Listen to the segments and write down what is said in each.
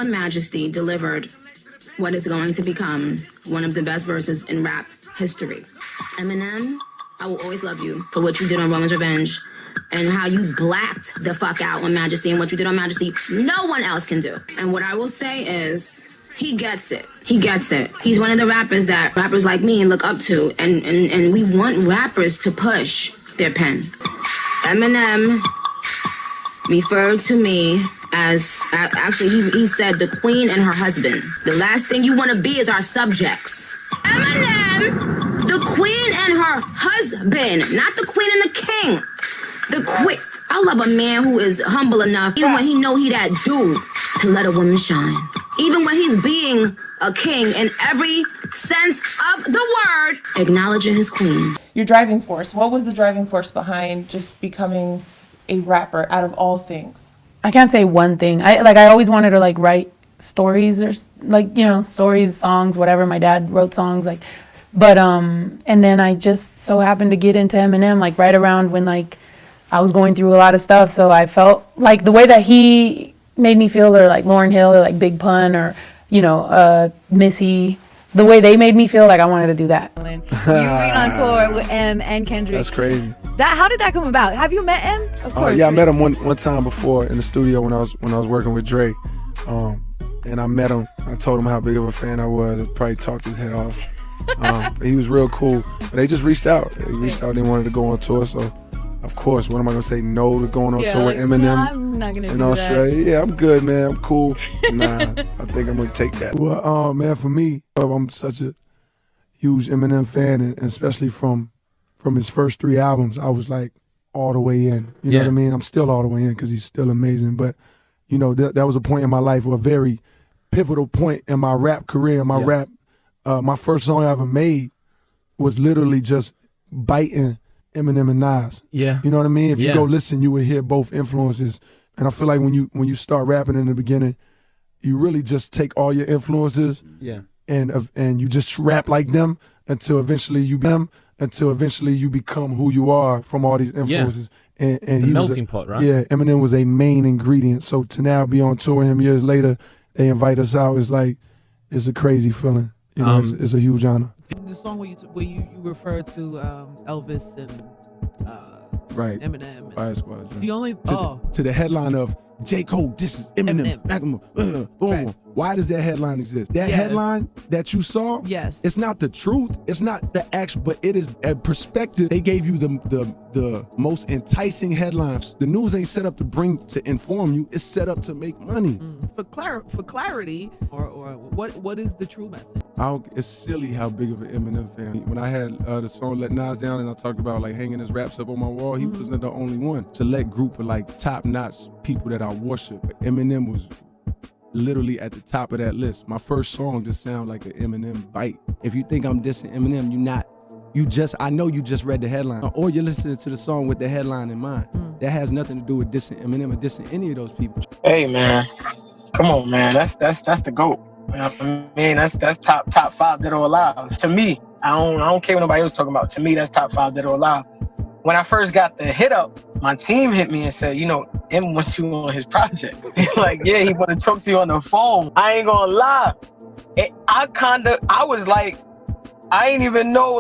on Majesty delivered what is going to become one of the best verses in rap history. Eminem, I will always love you for what you did on Roman's Revenge and how you blacked the fuck out on Majesty, and what you did on Majesty, no one else can do. And what I will say is, he gets it. He gets it. He's one of the rappers that rappers like me look up to, and we want rappers to push their pen. Eminem referred to me as, actually he said the queen and her husband. The last thing you want to be is our subjects. Eminem, the queen and her husband, not the queen and the king. The queen. I love a man who is humble enough, even when he know he that dude, to let a woman shine. Even when he's being a king in every sense of the word, acknowledging his queen. Your driving force. What was the driving force behind just becoming a rapper out of all things? I can't say one thing. I always wanted to write stories, or stories, songs, whatever. My dad wrote songs but and then I just so happened to get into Eminem right around when I was going through a lot of stuff. So I felt like the way that he made me feel, or Lauryn Hill, or Big Pun, or Missy, the way they made me feel, I wanted to do that. You went on tour with M and Kendrick. That's crazy. How did that come about? Have you met M? Of course. Yeah, I met him one time before in the studio when I was working with Dre, and I met him. I told him how big of a fan I was. I probably talked his head off. But he was real cool. But they just reached out. They wanted to go on tour, so of course, what am I gonna say no to going on tour with Eminem? I'm not gonna in do Australia? That. Yeah, I'm good, man. I'm cool. Nah, I think I'm gonna take that. Well, man, for me, I'm such a huge Eminem fan, and especially from his first 3 albums, I was all the way in. You know what I mean? I'm still all the way in because he's still amazing. But that was a point in my life, a very pivotal point in my rap career. My rap, my first song I ever made was literally just biting Eminem and Nas. Yeah. You know what I mean? If you go listen, you would hear both influences. And I feel like when you start rapping in the beginning, you really just take all your influences and you just rap like them until eventually you become who you are from all these influences. And it's he a was melting pot, right? Yeah, Eminem was a main ingredient. So to now be on tour with him years later, they invite us out, it's a crazy feeling. It's a huge honor. The song where you refer to Elvis and Eminem. Fire Squad. The only to the headline of J. Cole, this is Eminem. Boom. Right. Why does that headline exist? That headline that you saw, it's not the truth. It's not the actual, but it is a perspective. They gave you the most enticing headlines. The news ain't set up to inform you. It's set up to make money. For clarity, or what is the true message? It's silly how big of an Eminem fan. When I had the song Let Nas Down and I talked about hanging his raps up on my wall, he wasn't the only one. Select group of top-notch people that I worship. But Eminem was literally at the top of that list. My first song just sounded like an Eminem bite. If you think I'm dissing Eminem, I know you just read the headline, or you're listening to the song with the headline in mind. That has nothing to do with dissing Eminem or dissing any of those people. Hey man, come on man, that's the GOAT. You know what I mean? That's top 5 dead or alive. To me, I don't care what nobody else talking about. To me, that's top 5 dead or alive. When I first got the hit up, my team hit me and said, M wants you on his project. Yeah, he want to talk to you on the phone. I ain't gonna lie. I was I ain't even know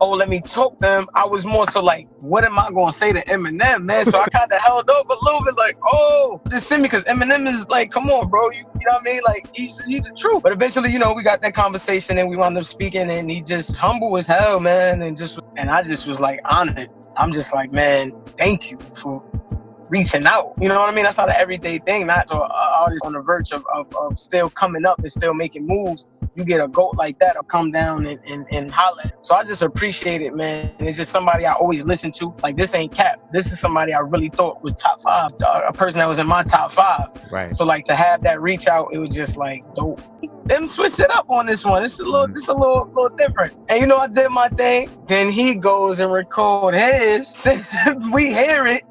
let me talk to him. I was more so what am I gonna say to Eminem, man? So I kind of held up a little bit just send me, because Eminem is come on, bro. You know what I mean? He's the truth. But eventually, we got that conversation and we wound up speaking, and he just humble as hell, man. And I just was honored. I'm just man, thank you for reaching out. You know what I mean? That's not an everyday thing. Not to artists on the verge of still coming up and still making moves. You get a GOAT like that, will come down and holler. So I just appreciate it, man. And it's just somebody I always listen to. This ain't cap. This is somebody I really thought was top 5. A person that was in my top 5. Right. So to have that reach out, it was just dope. Them switched it up on this one. It's a little different. And I did my thing. Then he goes and record his. Since we hear it.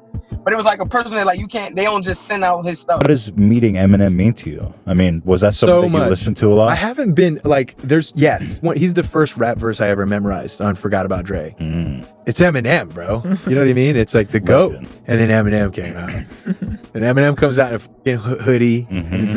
But it was a person that they don't just send out his stuff. What does meeting Eminem mean to you? I mean, was that something that you listened to a lot? I haven't been he's the first rap verse I ever memorized on Forgot About Dre. It's Eminem, bro. You know what I mean? It's the GOAT. And then Eminem came out. And Eminem comes out in a fucking hoodie. And it's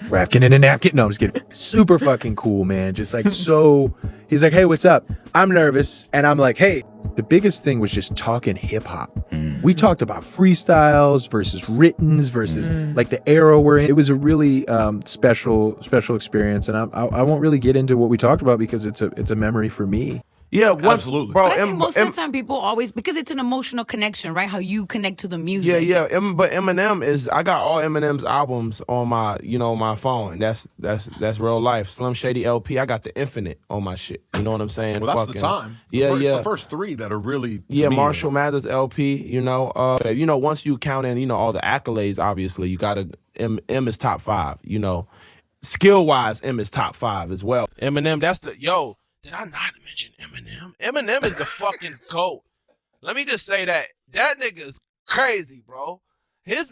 napkin in a napkin. No, I'm just kidding. Super fucking cool, man. Just like so. He's like, hey, what's up? I'm nervous, and I'm like, hey. The biggest thing was just talking hip hop. We talked about freestyles versus writtens versus like the era we're in. It was a really special experience, and I won't really get into what we talked about because it's a memory for me. Yeah, Absolutely. bro. But I think most of the time people always, because it's an emotional connection, right? How you connect to the music. Yeah. But Eminem is. I got all Eminem's albums on my, my phone. That's real life. Slim Shady LP. I got the Infinite on my shit. You know what I'm saying? Well, that's the time. Yeah. The first three that are really. Marshall Mathers LP. Once you count in, all the accolades. Obviously, you got to. M is top 5. Skill wise, M is top 5 as well. Eminem. That's the yo. Did I not mention Eminem? Eminem is the fucking GOAT. Let me just say that. That nigga is crazy, bro.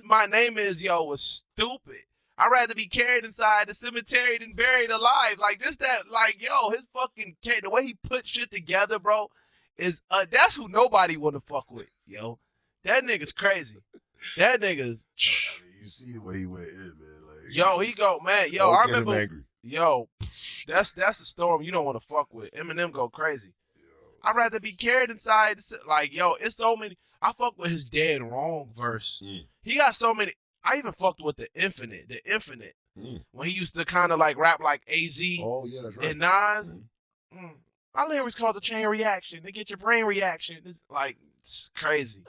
My name is, was stupid. I'd rather be carried inside the cemetery than buried alive. Like, just that, his fucking, the way he put shit together, bro, is, that's who nobody want to fuck with, yo. That nigga's crazy. That nigga's. You see the way he went in, man. Like, yo, he go, man. Yo, I remember. Angry. Yo, that's a storm you don't want to fuck with. Eminem go crazy. I'd rather be carried inside. It's so many. I fuck with his Dead Wrong verse. He got so many. I even fucked with the Infinite. When he used to kind of rap like AZ. Oh, yeah, that's right. And Nas. My lyrics called the chain reaction. They get your brain reaction. It's crazy.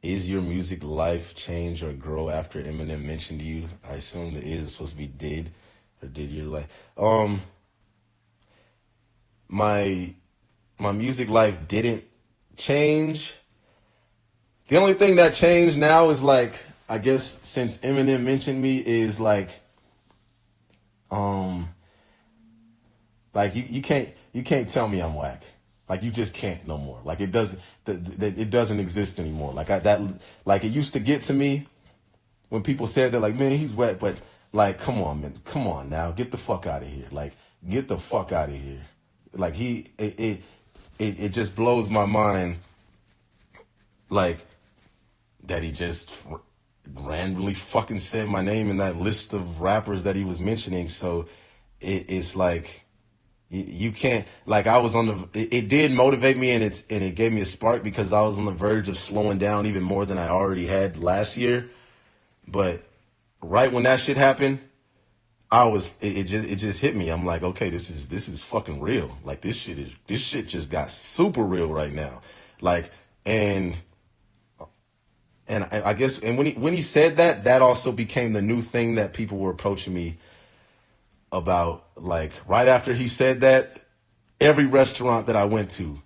Is your music life change or grow after Eminem mentioned you? I assume the is supposed to be did. Or did your life? My music life didn't change. The only thing that changed now is I guess since Eminem mentioned me is you can't tell me I'm whack. You just can't no more. It doesn't exist anymore. It used to get to me when people said that man, he's whack, but come on, man. Come on now. Get the fuck out of here. Get the fuck out of here. It just blows my mind, that he just randomly fucking said my name in that list of rappers that he was mentioning. So it's you can't, I was on it did motivate me and it gave me a spark because I was on the verge of slowing down even more than I already had last year. But right when that shit happened, it just hit me. I'm like, okay, this is fucking real. This shit just got super real right now. And I guess, and when he said that also became the new thing that people were approaching me about. Right after he said that, every restaurant that I went to,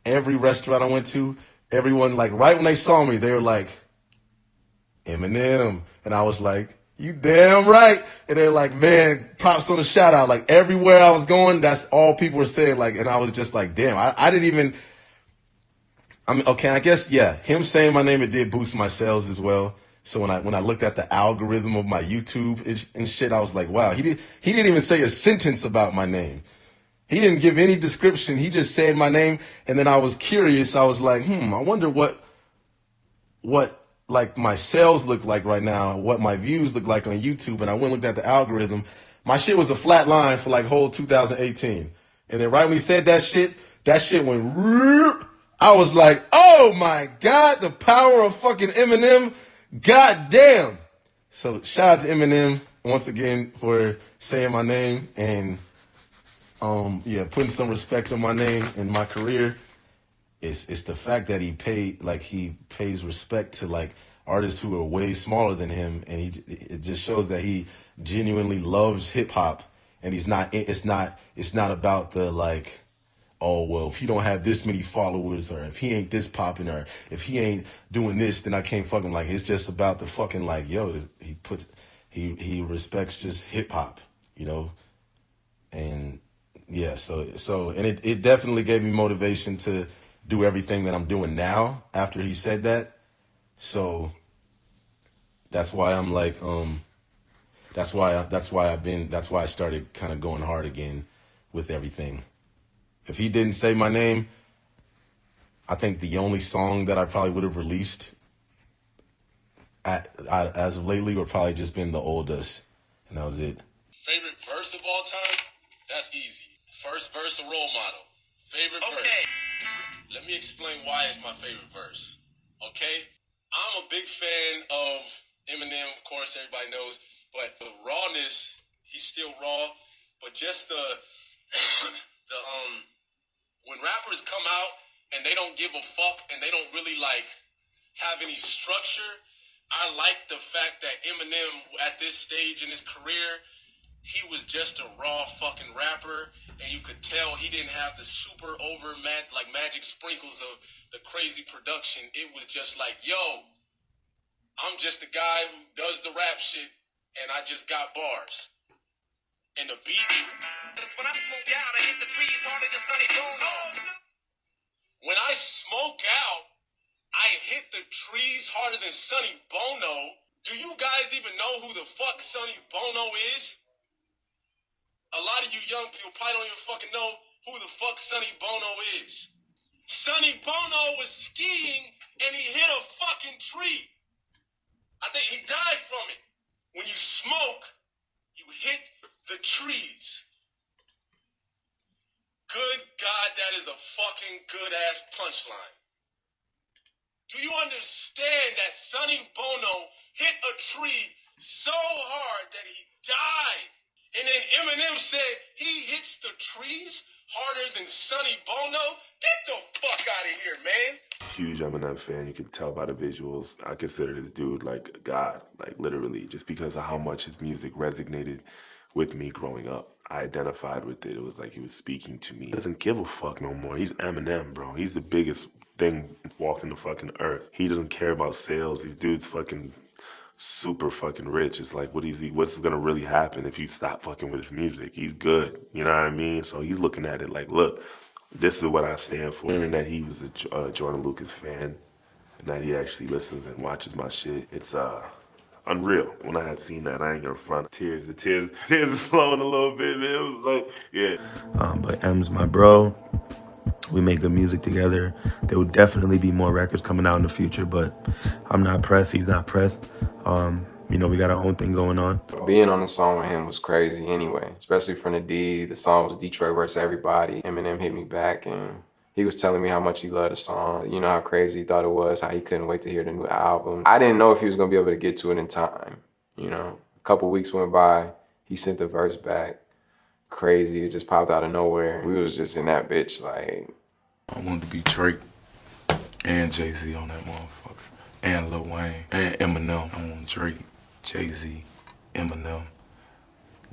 every restaurant I went to, everyone right when they saw me, they were like, Eminem. And I was like, you damn right. And they're like, man, props on the shout out. Everywhere I was going, that's all people were saying. And I was just damn, I didn't even, okay, I guess, yeah, him saying my name, it did boost my sales as well. So when I looked at the algorithm of my YouTube and shit, I was like, wow, he didn't even say a sentence about my name. He didn't give any description. He just said my name. And then I was curious. I was like, I wonder what my sales look like right now, what my views look like on YouTube. And I went and looked at the algorithm. My shit was a flat line for whole 2018. And then right when he said that shit went, I was like, oh my God, the power of fucking Eminem. God damn. So shout out to Eminem once again for saying my name and putting some respect on my name and my career. It's the fact that he pays respect to artists who are way smaller than him, and it just shows that he genuinely loves hip hop, and it's not about the oh, well, if he don't have this many followers, or if he ain't this popping, or if he ain't doing this, then I can't fuck him. It's just about the fucking he respects just hip hop, and yeah, and it definitely gave me motivation to do everything that I'm doing now after he said that. So that's why I'm that's why I started kind of going hard again with everything. If he didn't say my name, I think the only song that I probably would have released as of lately would probably just been The Oldest. and that was it. Favorite verse of all time? That's easy. First verse, a role model. Favorite verse. Let me explain why it's my favorite verse. Okay? I'm a big fan of Eminem, of course, everybody knows. But the rawness, he's still raw. But just when rappers come out and they don't give a fuck and they don't really like have any structure, I like the fact that Eminem at this stage in his career, he was just a raw fucking rapper, and you could tell he didn't have the super over magic sprinkles of the crazy production. It was just like, yo, I'm just a guy who does the rap shit, and I just got bars. And the beat. When I smoke out, I hit the trees harder than Sonny Bono. When I smoke out, I hit the trees harder than Sonny Bono. Do you guys even know who the fuck Sonny Bono is? A lot of you young people probably don't even fucking know who the fuck Sonny Bono is. Sonny Bono was skiing and he hit a fucking tree. I think he died from it. When you smoke, you hit the trees. Good God, that is a fucking good ass punchline. Do you understand that Sonny Bono hit a tree so hard that he died? And then Eminem said he hits the trees harder than Sonny Bono? Get the fuck out of here, man. Huge Eminem fan. You can tell by the visuals. I consider this dude like a god, like literally, just because of how much his music resonated with me growing up. I identified with it. It was like he was speaking to me. He doesn't give a fuck no more. He's Eminem, bro. He's the biggest thing walking the fucking earth. He doesn't care about sales. These dudes fucking super fucking rich. It's like, what's gonna really happen if you stop fucking with his music? He's good, you know what I mean? So he's looking at it like, look, this is what I stand for. And that he was a Jordan Lucas fan, and that he actually listens and watches my shit. It's unreal. When I had seen that, I ain't gonna front. The tears is flowing a little bit, man. It was like, yeah. But M's my bro. We make good music together. There will definitely be more records coming out in the future, but I'm not pressed. He's not pressed. You know, we got our own thing going on. Being on the song with him was crazy anyway, especially from the D. The song was Detroit versus everybody. Eminem hit me back and he was telling me how much he loved the song. You know how crazy he thought it was, how he couldn't wait to hear the new album. I didn't know if he was gonna be able to get to it in time. You know, a couple weeks went by, he sent the verse back. Crazy, it just popped out of nowhere. We was just in that bitch like. I wanted to be Drake and Jay-Z on that motherfucker. And Lil Wayne and Eminem. I want Drake, Jay-Z, Eminem,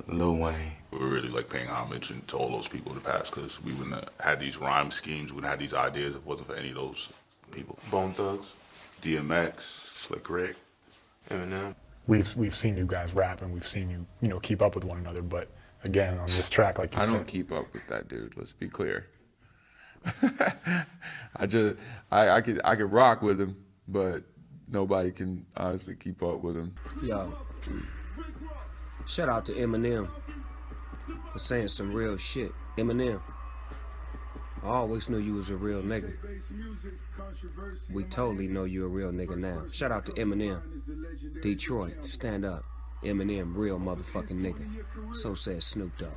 Lil Wayne. We're really like paying homage to all those people in the past because we wouldn't have had these rhyme schemes, we wouldn't have these ideas if it wasn't for any of those people. Bone Thugs, DMX, Slick Rick, Eminem. We've seen you guys rap and we've seen you keep up with one another, but again on this track, like you said, I don't keep up with that dude. Let's be clear. I could rock with him, but nobody can honestly keep up with him. Yo, shout out to Eminem for saying some real shit. Eminem, I always knew you was a real nigga. We totally know you a real nigga now. Shout out to Eminem. Detroit, stand up. Eminem, real motherfucking nigga. So says Snoop Dogg.